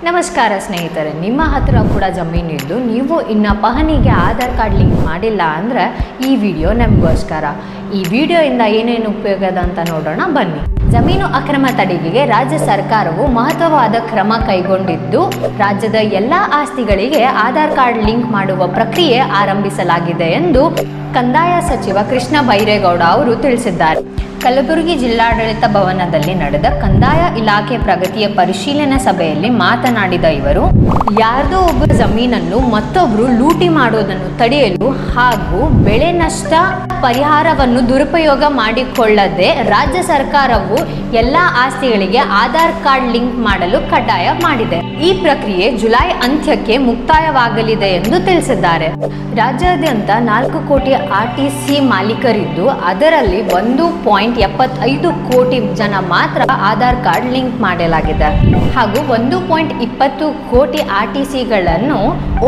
ನಮಸ್ಕಾರ ಸ್ನೇಹಿತರೆ, ನಿಮ್ಮ ಹತ್ರ ಕೂಡ ಜಮೀನಿದ್ದು ನೀವು ಇನ್ನು ಪಹಣಿಗೆ ಆಧಾರ್ ಕಾರ್ಡ್ ಲಿಂಕ್ ಮಾಡಿಲ್ಲ ಅಂದರೆ ಈ ವಿಡಿಯೋ ನಮಗೋಸ್ಕರ. ಈ ವಿಡಿಯೋಯಿಂದ ಏನೇನು ಉಪಯೋಗದ ಅಂತ ನೋಡೋಣ ಬನ್ನಿ. ಜಮೀನು ಅಕ್ರಮ ತಡೆಗೆ ರಾಜ್ಯ ಸರ್ಕಾರವು ಮಹತ್ವವಾದ ಕ್ರಮ ಕೈಗೊಂಡಿದ್ದು, ರಾಜ್ಯದ ಎಲ್ಲ ಆಸ್ತಿಗಳಿಗೆ ಆಧಾರ್ ಕಾರ್ಡ್ ಲಿಂಕ್ ಮಾಡುವ ಪ್ರಕ್ರಿಯೆ ಆರಂಭಿಸಲಾಗಿದೆ ಎಂದು ಕಂದಾಯ ಸಚಿವ ಕೃಷ್ಣ ಬೈರೇಗೌಡ ಅವರು ತಿಳಿಸಿದ್ದಾರೆ. ಕಲಬುರಗಿ ಜಿಲ್ಲಾಡಳಿತ ಭವನದಲ್ಲಿ ನಡೆದ ಕಂದಾಯ ಇಲಾಖೆ ಪ್ರಗತಿಯ ಪರಿಶೀಲನಾ ಸಭೆಯಲ್ಲಿ ಮಾತನಾಡಿದ ಇವರು, ಯಾರ್ದೋ ಒಬ್ಬರ ಜಮೀನನ್ನು ಮತ್ತೊಬ್ಬರು ಲೂಟಿ ಮಾಡುವುದನ್ನು ತಡೆಯಲು ಹಾಗೂ ಬೆಳೆ ನಷ್ಟ ಪರಿಹಾರವನ್ನು ದುರುಪಯೋಗ ಮಾಡಿಕೊಳ್ಳದೆ ರಾಜ್ಯ ಸರ್ಕಾರವು ಎಲ್ಲ ಆಸ್ತಿಗಳಿಗೆ ಆಧಾರ್ ಕಾರ್ಡ್ ಲಿಂಕ್ ಮಾಡಲು ಕಡ್ಡಾಯ ಮಾಡಿದೆ. ಈ ಪ್ರಕ್ರಿಯೆ ಜುಲೈ ಅಂತ್ಯಕ್ಕೆ ಮುಕ್ತಾಯವಾಗಲಿದೆ ಎಂದು ತಿಳಿಸಿದ್ದಾರೆ. ರಾಜ್ಯಾದ್ಯಂತ 4 ಕೋಟಿ RTC ಮಾಲೀಕರಿದ್ದು, ಅದರಲ್ಲಿ 1.75 ಕೋಟಿ ಜನ ಮಾತ್ರ ಆಧಾರ್ ಕಾರ್ಡ್ ಲಿಂಕ್ ಮಾಡಲಾಗಿದೆ ಹಾಗೂ 1.20 ಕೋಟಿ RTCಗಳನ್ನು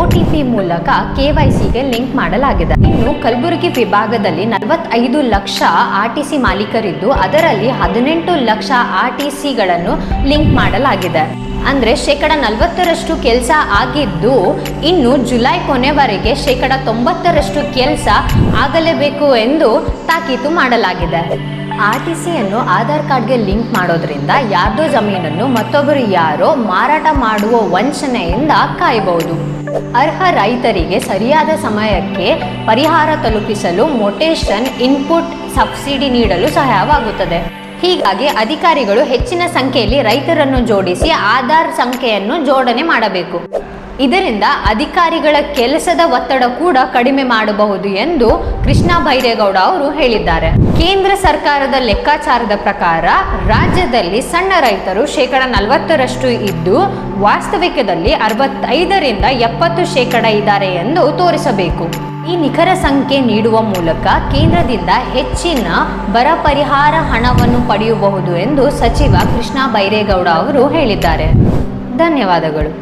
OTP ಮೂಲಕ KYCಗೆ ಲಿಂಕ್ ಮಾಡಲಾಗಿದೆ. ಇನ್ನು ಕಲಬುರಗಿ ವಿಭಾಗದಲ್ಲಿ 45 ಲಕ್ಷ RTC ಮಾಲೀಕರಿದ್ದು, ಅದರಲ್ಲಿ 18 ಲಕ್ಷ RTCಗಳನ್ನು ಲಿಂಕ್ ಮಾಡಲಾಗಿದೆ. ಅಂದರೆ 40% ಕೆಲಸ ಆಗಿದ್ದು, ಇನ್ನು ಜುಲೈ ಕೊನೆವರೆಗೆ 90% ಕೆಲಸ ಆಗಲೇಬೇಕು ಎಂದು ತಾಕೀತು ಮಾಡಲಾಗಿದೆ. RTCಯನ್ನು ಆಧಾರ್ ಕಾರ್ಡ್ಗೆ ಲಿಂಕ್ ಮಾಡೋದ್ರಿಂದ ಯಾರ್ದೋ ಜಮೀನನ್ನು ಮತ್ತೊಬ್ಬರು ಯಾರೋ ಮಾರಾಟ ಮಾಡುವ ವಂಚನೆಯಿಂದ ಕಾಯಬಹುದು. ಅರ್ಹ ರೈತರಿಗೆ ಸರಿಯಾದ ಸಮಯಕ್ಕೆ ಪರಿಹಾರ ತಲುಪಿಸಲು ಮೊಟೇಷನ್ ಇನ್ಪುಟ್ ಸಬ್ಸಿಡಿ ನೀಡಲು ಸಹಾಯವಾಗುತ್ತದೆ. ಹೀಗಾಗಿ ಅಧಿಕಾರಿಗಳು ಹೆಚ್ಚಿನ ಸಂಖ್ಯೆಯಲ್ಲಿ ರೈತರನ್ನು ಜೋಡಿಸಿ ಆಧಾರ್ ಸಂಖ್ಯೆಯನ್ನು ಜೋಡಣೆ ಮಾಡಬೇಕು. ಇದರಿಂದ ಅಧಿಕಾರಿಗಳ ಕೆಲಸದ ಒತ್ತಡ ಕೂಡ ಕಡಿಮೆ ಮಾಡಬಹುದು ಎಂದು ಕೃಷ್ಣ ಬೈರೇಗೌಡ ಅವರು ಹೇಳಿದ್ದಾರೆ. ಕೇಂದ್ರ ಸರ್ಕಾರದ ಲೆಕ್ಕಾಚಾರದ ಪ್ರಕಾರ ರಾಜ್ಯದಲ್ಲಿ ಸಣ್ಣ ರೈತರು 40% ಇದ್ದು, ವಾಸ್ತವಿಕದಲ್ಲಿ 65ರಿಂದ 70% ಇದ್ದಾರೆ ಎಂದು ತೋರಿಸಬೇಕು. ಈ ನಿಖರ ಸಂಖ್ಯೆ ನೀಡುವ ಮೂಲಕ ಕೇಂದ್ರದಿಂದ ಹೆಚ್ಚಿನ ಬರ ಪರಿಹಾರ ಹಣವನ್ನು ಪಡೆಯಬಹುದು ಎಂದು ಸಚಿವ ಕೃಷ್ಣ ಬೈರೇಗೌಡ ಅವರು ಹೇಳಿದ್ದಾರೆ. ಧನ್ಯವಾದಗಳು.